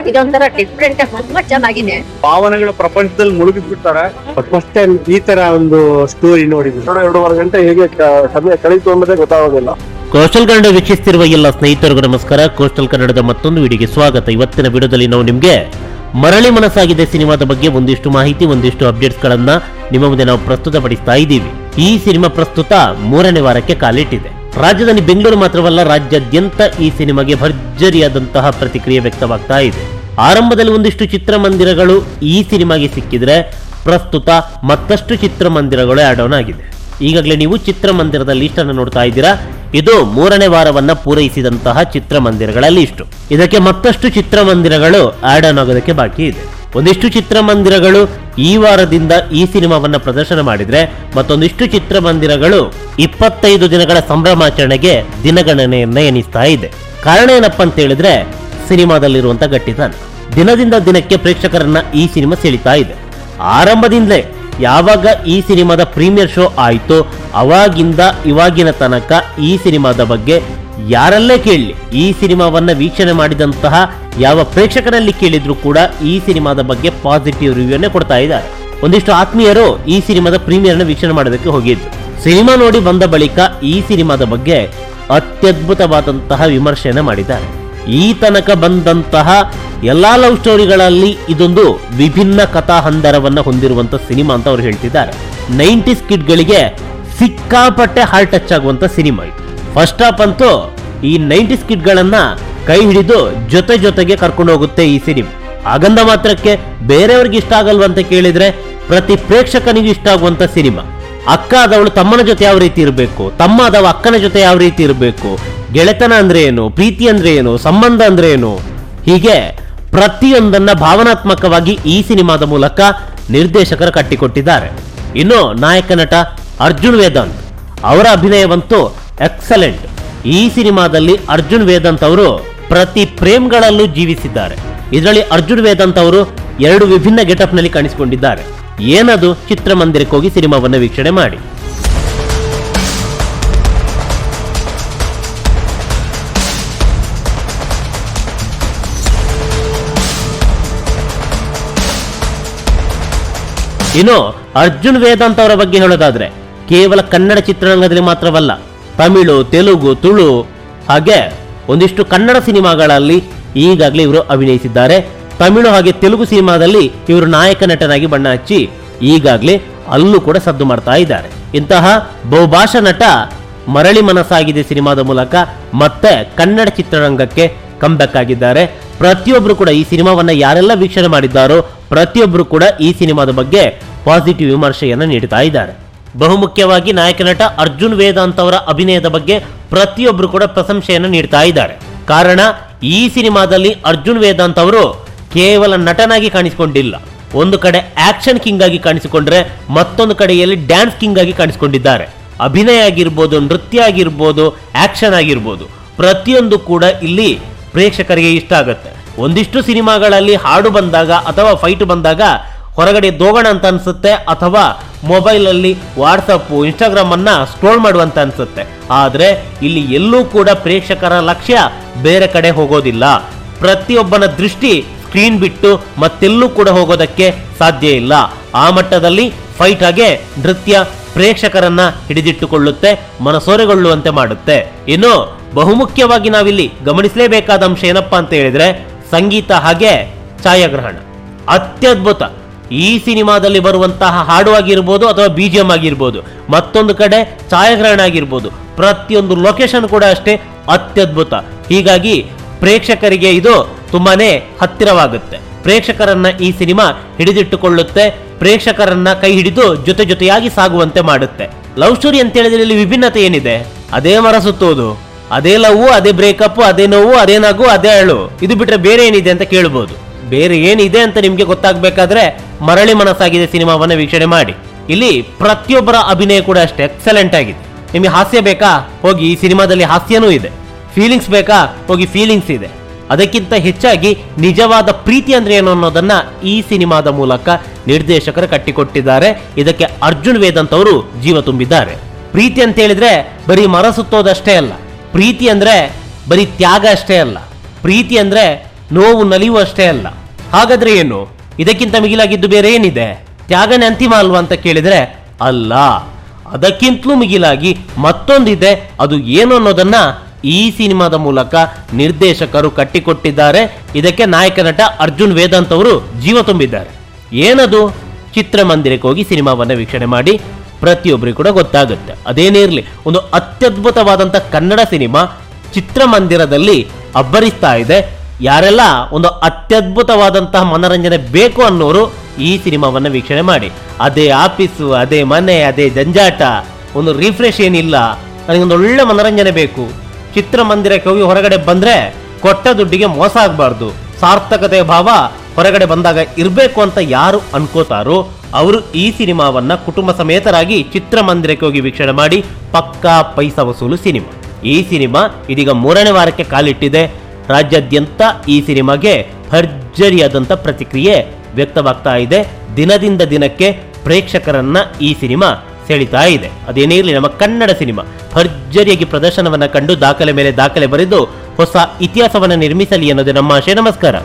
ಇದೊಂಥರ ಡಿಫ್ರೆಂಟ್ ತುಂಬಾ ಚೆನ್ನಾಗಿದೆ. ಭಾವನೆಗಳ ಪ್ರಪಂಚದಲ್ಲಿ ಮುಳುಗಿ ಬಿಡ್ತಾರೆ. ಫಸ್ಟ್ ಟೈಮ್ ಈ ತರ ಒಂದು ಸ್ಟೋರಿ ನೋಡಿದ್ವಿ. 2.5 ಗಂಟೆ ಹೇಗೆ ಸಮಯ ಕಳೀತು ಅನ್ನೋದೇ ಗೊತ್ತಾಗೋದಿಲ್ಲ. ಕೋಸ್ಟಲ್ ಕನ್ನಡ ವೀಕ್ಷಿಸ್ತಿರುವ ಎಲ್ಲ ಸ್ನೇಹಿತರಿಗೂ ನಮಸ್ಕಾರ. ಕೋಸ್ಟಲ್ ಕನ್ನಡದ ಮತ್ತೊಂದು ವಿಡಿಯೋಗೆ ಸ್ವಾಗತ. ಇವತ್ತಿನ ವಿಡಿಯೋದಲ್ಲಿ ನಾವು ನಿಮಗೆ ಮರಳಿ ಮನಸ್ಸಾಗಿದೆ ಸಿನಿಮಾದ ಬಗ್ಗೆ ಒಂದಿಷ್ಟು ಮಾಹಿತಿ, ಒಂದಿಷ್ಟು ಅಪ್ಡೇಟ್ಸ್ ಗಳನ್ನ ನಿಮ್ಮ ಮುಂದೆ ನಾವು ಪ್ರಸ್ತುತಪಡಿಸ್ತಾ ಇದ್ದೀವಿ. ಈ ಸಿನಿಮಾ ಪ್ರಸ್ತುತ 3ನೇ ವಾರಕ್ಕೆ ಕಾಲಿಟ್ಟಿದೆ. ರಾಜಧಾನಿ ಬೆಂಗಳೂರು ಮಾತ್ರವಲ್ಲ, ರಾಜ್ಯಾದ್ಯಂತ ಈ ಸಿನಿಮಾಗೆ ಭರ್ಜರಿಯಾದಂತಹ ಪ್ರತಿಕ್ರಿಯೆ ವ್ಯಕ್ತವಾಗ್ತಾ ಇದೆ. ಆರಂಭದಲ್ಲಿ ಒಂದಿಷ್ಟು ಚಿತ್ರಮಂದಿರಗಳು ಈ ಸಿನಿಮಾಗೆ ಸಿಕ್ಕಿದ್ರೆ ಪ್ರಸ್ತುತ ಮತ್ತಷ್ಟು ಚಿತ್ರಮಂದಿರಗಳು ಆಡ್ ಆನ್ ಆಗಿದೆ. ಈಗಾಗಲೇ ನೀವು ಚಿತ್ರಮಂದಿರದ ಲಿಸ್ಟ್ ಅನ್ನು ನೋಡ್ತಾ ಇದ್ದೀರಾ. ಇದು 3ನೇ ವಾರವನ್ನ ಪೂರೈಸಿದಂತಹ ಚಿತ್ರಮಂದಿರಗಳ ಲಿಸ್ಟ್. ಇದಕ್ಕೆ ಮತ್ತಷ್ಟು ಚಿತ್ರಮಂದಿರಗಳು ಆಡ್ ಆನ್ ಆಗೋದಕ್ಕೆ ಬಾಕಿ ಇದೆ. ಒಂದಿಷ್ಟು ಚಿತ್ರಮಂದಿರಗಳು ಈ ವಾರದಿಂದ ಈ ಸಿನಿಮಾವನ್ನ ಪ್ರದರ್ಶನ ಮಾಡಿದ್ರೆ, ಮತ್ತೊಂದಿಷ್ಟು ಚಿತ್ರಮಂದಿರಗಳು 25 ದಿನಗಳ ಸಂಭ್ರಮಾಚರಣೆಗೆ ದಿನಗಣನೆಯನ್ನ ಎನಿಸ್ತಾ ಇದೆ. ಕಾರಣ ಏನಪ್ಪಾ ಅಂತ ಹೇಳಿದ್ರೆ, ಸಿನಿಮಾದಲ್ಲಿರುವಂತ ಗಟ್ಟಿತನ. ದಿನದಿಂದ ದಿನಕ್ಕೆ ಪ್ರೇಕ್ಷಕರನ್ನ ಈ ಸಿನಿಮಾ ಸೆಳಿತಾ ಇದೆ. ಆರಂಭದಿಂದಲೇ ಯಾವಾಗ ಈ ಸಿನಿಮಾದ ಪ್ರೀಮಿಯರ್ ಶೋ ಆಯಿತು, ಅವಾಗಿಂದ ಇವಾಗಿನ ತನಕ ಈ ಸಿನಿಮಾದ ಬಗ್ಗೆ ಯಾರಲ್ಲೇ ಕೇಳಲಿ, ಈ ಸಿನಿಮಾವನ್ನ ವೀಕ್ಷಣೆ ಮಾಡಿದಂತಹ ಯಾವ ಪ್ರೇಕ್ಷಕರಲ್ಲಿ ಕೇಳಿದ್ರು ಕೂಡ ಈ ಸಿನಿಮಾದ ಬಗ್ಗೆ ಪಾಸಿಟಿವ್ ರಿವ್ಯೂನೇ ಕೊಡ್ತಾ ಇದ್ದಾರೆ. ಒಂದಿಷ್ಟು ಆತ್ಮೀಯರು ಈ ಸಿನಿಮಾದ ಪ್ರೀಮಿಯರ್ನ ವೀಕ್ಷಣೆ ಮಾಡೋದಕ್ಕೆ ಹೋಗಿದ್ರು. ಸಿನಿಮಾ ನೋಡಿ ಬಂದ ಬಳಿಕ ಈ ಸಿನಿಮಾದ ಬಗ್ಗೆ ಅತ್ಯದ್ಭುತವಾದಂತಹ ವಿಮರ್ಶೆಯನ್ನ ಮಾಡಿದ್ದಾರೆ. ಈ ತನಕ ಬಂದಂತಹ ಎಲ್ಲಾ ಲವ್ ಸ್ಟೋರಿಗಳಲ್ಲಿ ಇದೊಂದು ವಿಭಿನ್ನ ಕಥಾ ಹಂದರವನ್ನ ಹೊಂದಿರುವಂತ ಸಿನಿಮಾ ಅಂತ ಅವರು ಹೇಳ್ತಿದ್ದಾರೆ. 90s ಕಿಡ್ಗಳಿಗೆ ಸಿಕ್ಕಾಪಟ್ಟೆ ಹಾರ್ಟ್ ಟಚ್ ಆಗುವಂತ ಸಿನಿಮಾ ಇದು. ಫಸ್ಟ್ ಹಾಫ್ ಅಂತೂ ಈ 90s ಕಿಡ್ಗಳನ್ನ ಕೈ ಹಿಡಿದು ಜೊತೆಗೆ ಕರ್ಕೊಂಡು ಹೋಗುತ್ತೆ ಈ ಸಿನಿಮಾ. ಹಾಗಂದ ಮಾತ್ರಕ್ಕೆ ಬೇರೆಯವ್ರಿಗೆ ಇಷ್ಟ ಆಗಲ್ವಂತ ಕೇಳಿದ್ರೆ ಪ್ರತಿ ಪ್ರೇಕ್ಷಕನಿಗೂ ಇಷ್ಟ ಆಗುವಂತ ಸಿನಿಮಾ. ಅಕ್ಕ ಆದವಳು ತಮ್ಮನ ಜೊತೆ ಯಾವ ರೀತಿ ಇರಬೇಕು, ತಮ್ಮ ಆದವ ಅಕ್ಕನ ಜೊತೆ ಯಾವ ರೀತಿ ಇರಬೇಕು, ಗೆಳೆತನ ಅಂದ್ರೆ ಏನು, ಪ್ರೀತಿ ಅಂದ್ರೆ ಏನು, ಸಂಬಂಧ ಅಂದ್ರೆ ಏನು, ಹೀಗೆ ಪ್ರತಿಯೊಂದನ್ನ ಭಾವನಾತ್ಮಕವಾಗಿ ಈ ಸಿನಿಮಾದ ಮೂಲಕ ನಿರ್ದೇಶಕರು ಕಟ್ಟಿಕೊಟ್ಟಿದ್ದಾರೆ. ಇನ್ನು ನಾಯಕ ನಟ ಅರ್ಜುನ್ ವೇದಾಂತ್ ಅವರ ಅಭಿನಯವಂತೂ ಎಕ್ಸಲೆಂಟ್. ಈ ಸಿನಿಮಾದಲ್ಲಿ ಅರ್ಜುನ್ ವೇದಾಂತ್ ಅವರು ಪ್ರತಿ ಫ್ರೇಮ್ಗಳಲ್ಲೂ ಜೀವಿಸಿದ್ದಾರೆ. ಇದರಲ್ಲಿ ಅರ್ಜುನ್ ವೇದಾಂತ್ ಅವರು 2 ವಿಭಿನ್ನ ಗೆಟಪ್ ನಲ್ಲಿ ಕಾಣಿಸಿಕೊಂಡಿದ್ದಾರೆ. ಏನದು? ಚಿತ್ರಮಂದಿರಕ್ಕೆ ಹೋಗಿ ಸಿನಿಮಾವನ್ನ ವೀಕ್ಷಣೆ ಮಾಡಿ. ಇನ್ನು ಅರ್ಜುನ್ ವೇದಾಂತ್ ಅವರ ಬಗ್ಗೆ ಹೇಳೋದಾದ್ರೆ, ಕೇವಲ ಕನ್ನಡ ಚಿತ್ರರಂಗದಲ್ಲಿ ಮಾತ್ರವಲ್ಲ, ತಮಿಳು, ತೆಲುಗು, ತುಳು ಹಾಗೆ ಒಂದಿಷ್ಟು ಕನ್ನಡ ಸಿನಿಮಾಗಳಲ್ಲಿ ಈಗಾಗಲೇ ಇವರು ಅಭಿನಯಿಸಿದ್ದಾರೆ. ತಮಿಳು ಹಾಗೆ ತೆಲುಗು ಸಿನಿಮಾದಲ್ಲಿ ಇವರು ನಾಯಕ ನಟನಾಗಿ ಬಣ್ಣ ಹಚ್ಚಿ ಈಗಾಗಲೇ ಅಲ್ಲೂ ಕೂಡ ಸದ್ದು ಮಾಡ್ತಾ ಇದ್ದಾರೆ. ಇಂತಹ ಬಹುಭಾಷಾ ನಟ ಮರಳಿ ಮನಸ್ಸಾಗಿದೆ ಸಿನಿಮಾದ ಮೂಲಕ ಮತ್ತೆ ಕನ್ನಡ ಚಿತ್ರರಂಗಕ್ಕೆ ಕಂಬ್ಯಾಕ್ ಆಗಿದ್ದಾರೆ. ಪ್ರತಿಯೊಬ್ಬರು ಕೂಡ ಈ ಸಿನಿಮಾವನ್ನ ಯಾರೆಲ್ಲ ವೀಕ್ಷಣೆ ಮಾಡಿದ್ದಾರೋ ಪ್ರತಿಯೊಬ್ಬರು ಕೂಡ ಈ ಸಿನಿಮಾದ ಬಗ್ಗೆ ಪಾಸಿಟಿವ್ ವಿಮರ್ಶೆಯನ್ನ ನೀಡುತ್ತಾ ಇದ್ದಾರೆ. ಬಹುಮುಖ್ಯವಾಗಿ ನಾಯಕ ನಟ ಅರ್ಜುನ್ ವೇದಾಂತ್ ಅವರ ಅಭಿನಯದ ಬಗ್ಗೆ ಪ್ರತಿಯೊಬ್ಬರು ಕೂಡ ಪ್ರಶಂಸೆಯನ್ನು ನೀಡ್ತಾ ಇದ್ದಾರೆ. ಕಾರಣ, ಈ ಸಿನಿಮಾದಲ್ಲಿ ಅರ್ಜುನ್ ವೇದಾಂತ್ ಅವರು ಕೇವಲ ನಟನಾಗಿ ಕಾಣಿಸಿಕೊಂಡಿಲ್ಲ. ಒಂದು ಕಡೆ ಆಕ್ಷನ್ ಕಿಂಗ್ ಆಗಿ ಕಾಣಿಸಿಕೊಂಡ್ರೆ, ಮತ್ತೊಂದು ಕಡೆಯಲ್ಲಿ ಡ್ಯಾನ್ಸ್ ಕಿಂಗ್ ಆಗಿ ಕಾಣಿಸಿಕೊಂಡಿದ್ದಾರೆ. ಅಭಿನಯ ಆಗಿರ್ಬೋದು, ನೃತ್ಯ ಆಗಿರ್ಬೋದು, ಆಕ್ಷನ್ ಆಗಿರ್ಬೋದು, ಪ್ರತಿಯೊಂದು ಕೂಡ ಇಲ್ಲಿ ಪ್ರೇಕ್ಷಕರಿಗೆ ಇಷ್ಟ ಆಗುತ್ತೆ. ಒಂದಿಷ್ಟು ಸಿನಿಮಾಗಳಲ್ಲಿ ಹಾಡು ಬಂದಾಗ ಅಥವಾ ಫೈಟ್ ಬಂದಾಗ ಹೊರಗಡೆ ದೋಗಣ ಅಂತ ಅನ್ಸುತ್ತೆ, ಅಥವಾ ಮೊಬೈಲ್ ಅಲ್ಲಿ ವಾಟ್ಸಪ್, ಇನ್ಸ್ಟಾಗ್ರಾಮ್ ಅನ್ನ ಸ್ಕ್ರೋಲ್ ಮಾಡುವಂತ ಅನ್ಸುತ್ತೆ. ಆದ್ರೆ ಇಲ್ಲಿ ಎಲ್ಲೂ ಕೂಡ ಪ್ರೇಕ್ಷಕರ ಲಕ್ಷ್ಯ ಬೇರೆ ಕಡೆ ಹೋಗೋದಿಲ್ಲ. ಪ್ರತಿಯೊಬ್ಬನ ದೃಷ್ಟಿ ಸ್ಕ್ರೀನ್ ಬಿಟ್ಟು ಮತ್ತೆಲ್ಲೂ ಕೂಡ ಹೋಗೋದಕ್ಕೆ ಸಾಧ್ಯ ಇಲ್ಲ. ಆ ಮಟ್ಟದಲ್ಲಿ ಫೈಟ್ ಹಾಗೆ ನೃತ್ಯ ಪ್ರೇಕ್ಷಕರನ್ನ ಹಿಡಿದಿಟ್ಟುಕೊಳ್ಳುತ್ತೆ, ಮನಸೋರೆಗೊಳ್ಳುವಂತೆ ಮಾಡುತ್ತೆ. ಇನ್ನು ಬಹುಮುಖ್ಯವಾಗಿ ನಾವಿಲ್ಲಿ ಗಮನಿಸಲೇಬೇಕಾದ ಅಂಶ ಏನಪ್ಪಾ ಅಂತ ಹೇಳಿದ್ರೆ, ಸಂಗೀತ ಹಾಗೆ ಛಾಯಾಗ್ರಹಣ ಅತ್ಯದ್ಭುತ. ಈ ಸಿನಿಮಾದಲ್ಲಿ ಬರುವಂತಹ ಹಾಡು ಆಗಿರ್ಬೋದು ಅಥವಾ BGM ಆಗಿರ್ಬೋದು, ಮತ್ತೊಂದು ಕಡೆ ಛಾಯಾಗ್ರಹಣ ಆಗಿರ್ಬೋದು, ಪ್ರತಿಯೊಂದು ಲೊಕೇಶನ್ ಕೂಡ ಅಷ್ಟೇ ಅತ್ಯದ್ಭುತ. ಹೀಗಾಗಿ ಪ್ರೇಕ್ಷಕರಿಗೆ ಇದು ತುಂಬಾನೇ ಹತ್ತಿರವಾಗುತ್ತೆ. ಪ್ರೇಕ್ಷಕರನ್ನ ಈ ಸಿನಿಮಾ ಹಿಡಿದಿಟ್ಟುಕೊಳ್ಳುತ್ತೆ, ಪ್ರೇಕ್ಷಕರನ್ನ ಕೈ ಹಿಡಿದು ಜೊತೆಯಾಗಿ ಸಾಗುವಂತೆ ಮಾಡುತ್ತೆ. ಲವ್ ಸ್ಟೋರಿ ಅಂತ ಹೇಳಿದ್ರೆ ಇಲ್ಲಿ ವಿಭಿನ್ನತೆ ಏನಿದೆ? ಅದೇ ಮರ ಸುತ್ತೋದು, ಅದೇ ಲವ್, ಅದೇ ಬ್ರೇಕಪ್, ಅದೇ ನೋವು, ಅದೇ ನಗು, ಅದೇ ಅಳು. ಇದು ಬಿಟ್ರೆ ಬೇರೆ ಏನಿದೆ ಅಂತ ಕೇಳಬಹುದು. ಬೇರೆ ಏನಿದೆ ಅಂತ ನಿಮ್ಗೆ ಗೊತ್ತಾಗಬೇಕಾದ್ರೆ ಮರಳಿ ಮನಸ್ಸಾಗಿದೆ ಸಿನಿಮಾವನ್ನ ವೀಕ್ಷಣೆ ಮಾಡಿ. ಇಲ್ಲಿ ಪ್ರತಿಯೊಬ್ಬರ ಅಭಿನಯ ಕೂಡ ಅಷ್ಟೇ ಎಕ್ಸಲೆಂಟ್ ಆಗಿದೆ. ನಿಮಗೆ ಹಾಸ್ಯ ಬೇಕಾ? ಹೋಗಿ ಈ ಸಿನಿಮಾದಲ್ಲಿ ಹಾಸ್ಯನೂ ಇದೆ. ಫೀಲಿಂಗ್ಸ್ ಬೇಕಾ? ಹೋಗಿ ಫೀಲಿಂಗ್ಸ್ ಇದೆ. ಅದಕ್ಕಿಂತ ಹೆಚ್ಚಾಗಿ ನಿಜವಾದ ಪ್ರೀತಿ ಅಂದ್ರೆ ಏನು ಅನ್ನೋದನ್ನ ಈ ಸಿನಿಮಾದ ಮೂಲಕ ನಿರ್ದೇಶಕರು ಕಟ್ಟಿಕೊಟ್ಟಿದ್ದಾರೆ. ಇದಕ್ಕೆ ಅರ್ಜುನ್ ವೇದಾಂತ್ ಅವರು ಜೀವ ತುಂಬಿದ್ದಾರೆ. ಪ್ರೀತಿ ಅಂತ ಹೇಳಿದ್ರೆ ಬರೀ ಮರ ಸುತ್ತೋದಷ್ಟೇ ಅಲ್ಲ. ಪ್ರೀತಿ ಅಂದ್ರೆ ಬರೀ ತ್ಯಾಗ ಅಷ್ಟೇ ಅಲ್ಲ. ಪ್ರೀತಿ ಅಂದ್ರೆ ನೋವು ನಲಿಯುವಷ್ಟೇ ಅಲ್ಲ. ಹಾಗಾದ್ರೆ ಏನು, ಇದಕ್ಕಿಂತ ಮಿಗಿಲಾಗಿದ್ದು ಬೇರೆ ಏನಿದೆ? ತ್ಯಾಗನೇ ಅಂತಿಮ ಅಲ್ವಾ ಅಂತ ಕೇಳಿದ್ರೆ ಅಲ್ಲ, ಅದಕ್ಕಿಂತಲೂ ಮಿಗಿಲಾಗಿ ಮತ್ತೊಂದಿದೆ. ಅದು ಏನು ಅನ್ನೋದನ್ನ ಈ ಸಿನಿಮಾದ ಮೂಲಕ ನಿರ್ದೇಶಕರು ಕಟ್ಟಿಕೊಟ್ಟಿದ್ದಾರೆ. ಇದಕ್ಕೆ ನಾಯಕ ನಟ ಅರ್ಜುನ್ ವೇದಾಂತ್ ಅವರು ಜೀವ ತುಂಬಿದ್ದಾರೆ. ಏನದು? ಚಿತ್ರಮಂದಿರಕ್ಕೆ ಹೋಗಿ ಸಿನಿಮಾವನ್ನ ವೀಕ್ಷಣೆ ಮಾಡಿ, ಪ್ರತಿಯೊಬ್ಬರಿಗೂ ಕೂಡ ಗೊತ್ತಾಗುತ್ತೆ. ಅದೇನೇ ಇರಲಿ, ಒಂದು ಅತ್ಯದ್ಭುತವಾದಂಥ ಕನ್ನಡ ಸಿನಿಮಾ ಚಿತ್ರಮಂದಿರದಲ್ಲಿ ಅಬ್ಬರಿಸ್ತಾ ಇದೆ. ಯಾರೆಲ್ಲ ಒಂದು ಅತ್ಯದ್ಭುತವಾದಂತಹ ಮನರಂಜನೆ ಬೇಕು ಅನ್ನೋರು ಈ ಸಿನಿಮಾವನ್ನ ವೀಕ್ಷಣೆ ಮಾಡಿ. ಅದೇ ಆಫೀಸು, ಅದೇ ಮನೆ, ಅದೇ ಜಂಜಾಟ, ಒಂದು ರಿಫ್ರೆಶ್ ಏನಿಲ್ಲ, ನನಗೊಂದು ಒಳ್ಳೆ ಮನರಂಜನೆ ಬೇಕು, ಚಿತ್ರಮಂದಿರಕ್ಕೆ ಹೋಗಿ ಹೊರಗಡೆ ಬಂದ್ರೆ ಕೊಟ್ಟ ದುಡ್ಡಿಗೆ ಮೋಸ ಆಗಬಾರ್ದು, ಸಾರ್ಥಕತೆಯ ಭಾವ ಹೊರಗಡೆ ಬಂದಾಗ ಇರಬೇಕು ಅಂತ ಯಾರು ಅನ್ಕೋತಾರೋ ಅವರು ಈ ಸಿನಿಮಾವನ್ನ ಕುಟುಂಬ ಸಮೇತರಾಗಿ ಚಿತ್ರಮಂದಿರಕ್ಕೆ ಹೋಗಿ ವೀಕ್ಷಣೆ ಮಾಡಿ. ಪಕ್ಕಾ ಪೈಸಾ ವಸೂಲು ಸಿನಿಮಾ. ಈ ಸಿನಿಮಾ ಇದೀಗ 3ನೇ ವಾರಕ್ಕೆ ಕಾಲಿಟ್ಟಿದೆ. ರಾಜ್ಯಾದ್ಯಂತ ಈ ಸಿನಿಮಾಗೆ ಭರ್ಜರಿಯಾದಂಥ ಪ್ರತಿಕ್ರಿಯೆ ವ್ಯಕ್ತವಾಗ್ತಾ ಇದೆ. ದಿನದಿಂದ ದಿನಕ್ಕೆ ಪ್ರೇಕ್ಷಕರನ್ನ ಈ ಸಿನಿಮಾ ಸೆಳಿತಾ ಇದೆ. ಅದೇನೇ ಇರಲಿ, ನಮ್ಮ ಕನ್ನಡ ಸಿನಿಮಾ ಭರ್ಜರಿಯಾಗಿ ಪ್ರದರ್ಶನವನ್ನ ಕಂಡು ದಾಖಲೆ ಮೇಲೆ ದಾಖಲೆ ಬರೆದು ಹೊಸ ಇತಿಹಾಸವನ್ನ ನಿರ್ಮಿಸಲಿ ಅನ್ನೋದೇ ನಮ್ಮ ಆಶಯ. ನಮಸ್ಕಾರ.